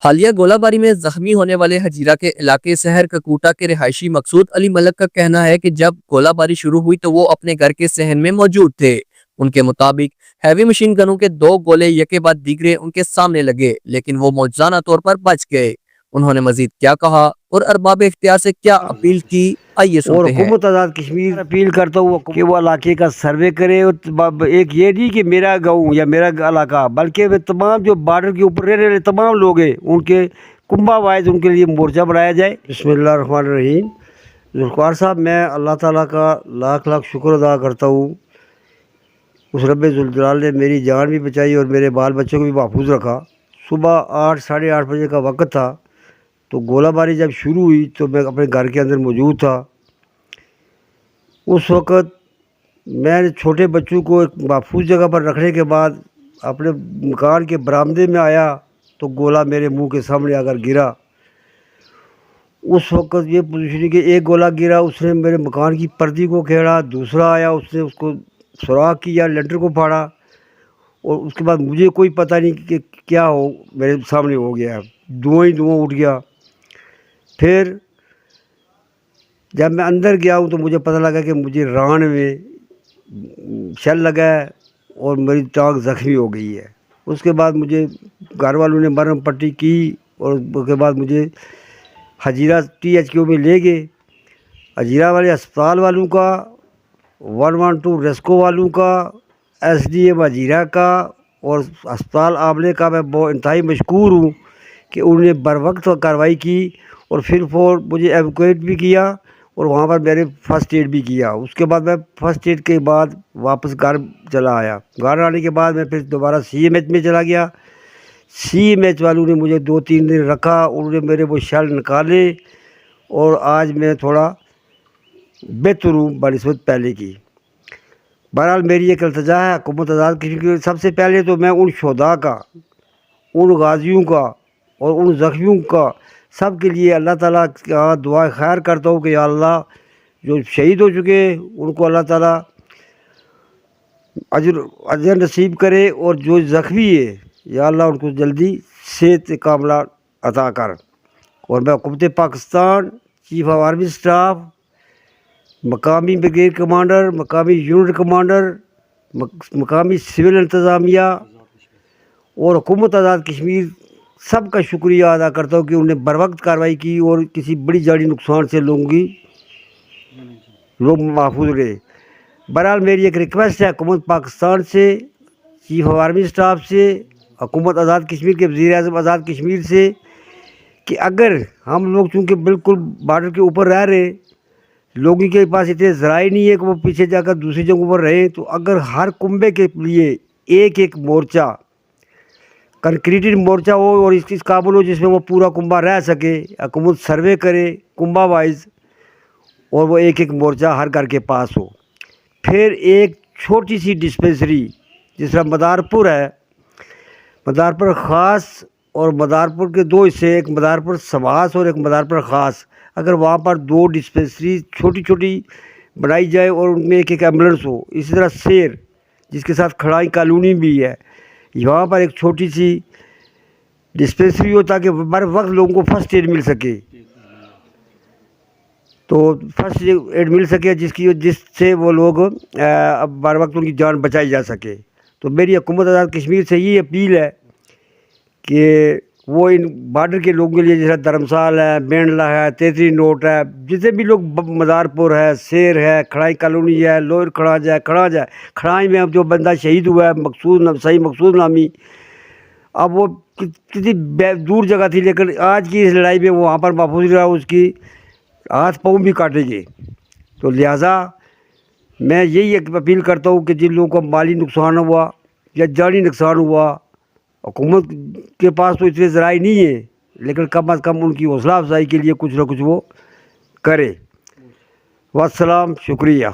حالیہ گولہ باری میں زخمی ہونے والے ہجیرہ کے علاقے سحر ککوٹا کے رہائشی مقصود علی ملک کا کہنا ہے کہ جب گولہ باری شروع ہوئی تو وہ اپنے گھر کے صحن میں موجود تھے۔ ان کے مطابق ہیوی مشین گنوں کے 2 گولے یکے بعد دیگرے ان کے سامنے لگے لیکن وہ معجزانہ طور پر بچ گئے۔ انہوں نے مزید کیا کہا اور ارباب اختیار سے کیا اپیل کی، آئیے اور سنتے ہیں۔ حکومت آزاد کشمیر اپیل کرتا ہوں کہ وہ علاقے کا سروے کرے، اور ایک یہ نہیں کہ میرا گاؤں یا میرا علاقہ، بلکہ وہ تمام جو بارڈر کے اوپر رہنے والے تمام لوگ ہیں ان کے کنبہ وائز ان کے لیے مورچہ بنایا جائے۔ بسم اللہ الرحمن الرحیم۔ ذوالفقار صاحب، میں اللہ تعالیٰ کا لاکھ لاکھ شکر ادا کرتا ہوں، اس رب ذوالجلال نے میری جان بھی بچائی اور میرے بال بچوں کو بھی محفوظ رکھا۔ صبح 8 ساڑھے 8 بجے کا وقت تھا تو گولہ باری جب شروع ہوئی تو میں اپنے گھر کے اندر موجود تھا۔ اس وقت میں نے چھوٹے بچوں کو ایک محفوظ جگہ پر رکھنے کے بعد اپنے مکان کے برآمدے میں آیا تو گولہ میرے منہ کے سامنے آ کر گرا۔ اس وقت یہ پوزیشن کہ ایک گولہ گرا، اس نے میرے مکان کی پردی کو کھیڑا، دوسرا آیا اس نے اس کو سوراخ کیا، لینٹر کو پھاڑا، اور اس کے بعد مجھے کوئی پتہ نہیں کہ کیا ہو میرے سامنے ہو گیا، دھواں ہی دھواں اٹھ گیا۔ پھر جب میں اندر گیا ہوں تو مجھے پتہ لگا کہ مجھے ران میں شل لگا ہے اور میری ٹانگ زخمی ہو گئی ہے۔ اس کے بعد مجھے گھر والوں نے مرہم پٹی کی اور اس کے بعد مجھے ہجیرہ THQ میں لے گئے۔ ہجیرہ والے اسپتال والوں کا، 112 ریسکو والوں کا، SDM ہجیرہ کا اور اسپتال عاملے کا میں بہت انتہائی مشکور ہوں کہ انہوں نے بر وقت کارروائی کی اور پھر مجھے ایویکویٹ بھی کیا اور وہاں پر میں نے فرسٹ ایڈ بھی کیا۔ اس کے بعد میں فرسٹ ایڈ کے بعد واپس گھر چلا آیا۔ گھر آنے کے بعد میں پھر دوبارہ CMH میں چلا گیا۔ CMH والوں نے مجھے 2-3 دن رکھا، انہوں نے میرے وہ شل نکالے اور آج میں تھوڑا بہتر ہوں بنسبت پہلے کی۔ بہرحال میری ایک التجا ہے حکومت آزاد کشمیر کی، سب سے پہلے تو میں ان شہداء کا، ان غازیوں کا اور ان زخمیوں کا سب کے لیے اللہ تعالیٰ کا دعا خیر کرتا ہوں کہ یا اللہ جو شہید ہو چکے ان کو اللہ تعالیٰ اجر نصیب کرے، اور جو زخمی ہے یا اللہ ان کو جلدی صحت کاملہ عطا کر۔ اور میں حکومت Pakistan, chief of army staff, مقامی بریگیڈ کمانڈر، مقامی یونٹ کمانڈر، مقامی سول انتظامیہ اور حکومت آزاد کشمیر سب کا شکریہ ادا کرتا ہوں کہ انہوں نے بر وقت کارروائی کی اور کسی بڑی جانی نقصان سے لوگ محفوظ رہے۔ بہرحال میری ایک ریکویسٹ ہے حکومت پاکستان سے، چیف آف آرمی اسٹاف سے، حکومت آزاد کشمیر کے وزیر اعظم آزاد کشمیر سے، کہ اگر ہم لوگ چونکہ بالکل بارڈر کے اوپر رہ رہے، لوگوں کے پاس اتنے ذرائع نہیں ہے کہ وہ پیچھے جا کر دوسری جگہوں پر رہیں، تو اگر ہر کنبے کے لیے ایک مورچہ، کنکریٹڈ مورچہ ہو اور اس قابل ہو جس میں وہ پورا کنبہ رہ سکے، حکومت سروے کرے کنبہ وائز اور وہ ایک مورچہ ہر گھر کے پاس ہو۔ پھر ایک چھوٹی سی ڈسپنسری جس طرح مدارپور ہے، مدارپور خاص اور مدارپور کے 2 حصے، ایک مدارپور سواس اور ایک مدارپور خاص، اگر وہاں پر 2 ڈسپنسری چھوٹی چھوٹی بنائی جائے اور ان میں ایک ایمبولینس ہو۔ اسی طرح سیر جس کے ساتھ کھڑائی کالونی بھی ہے، یہاں پر ایک چھوٹی سی ڈسپنسری ہو تاکہ بر وقت لوگوں کو فرسٹ ایڈ مل سکے، تو فرسٹ ایڈ مل سکے جس سے وہ لوگ بر وقت ان کی جان بچائی جا سکے۔ تو میری حکومت آزاد کشمیر سے یہ اپیل ہے کہ وہ ان بارڈر کے لوگوں کے لیے جیسا دھرمسال ہے، مینڈلہ ہے، تیتری نوٹ ہے، جتنے بھی لوگ مدارپور ہے، سیر ہے، کھڑائی کالونی ہے، لوئر کھڑائی میں اب جو بندہ شہید ہوا ہے صحیح مقصود نامی، اب وہ کتنی دور جگہ تھی لیکن آج کی اس لڑائی میں وہ وہاں پر محفوظ رہا، اس کی ہاتھ پاؤں بھی کاٹے گئے۔ تو لہٰذا میں یہی ایک اپیل کرتا ہوں کہ جن لوگوں کو مالی نقصان ہوا یا جانی نقصان ہوا، حکومت کے پاس تو اتنے ذرائع نہیں ہیں لیکن کم از کم ان کی حوصلہ افزائی کے لیے کچھ نہ کچھ وہ کرے۔ والسلام، شکریہ۔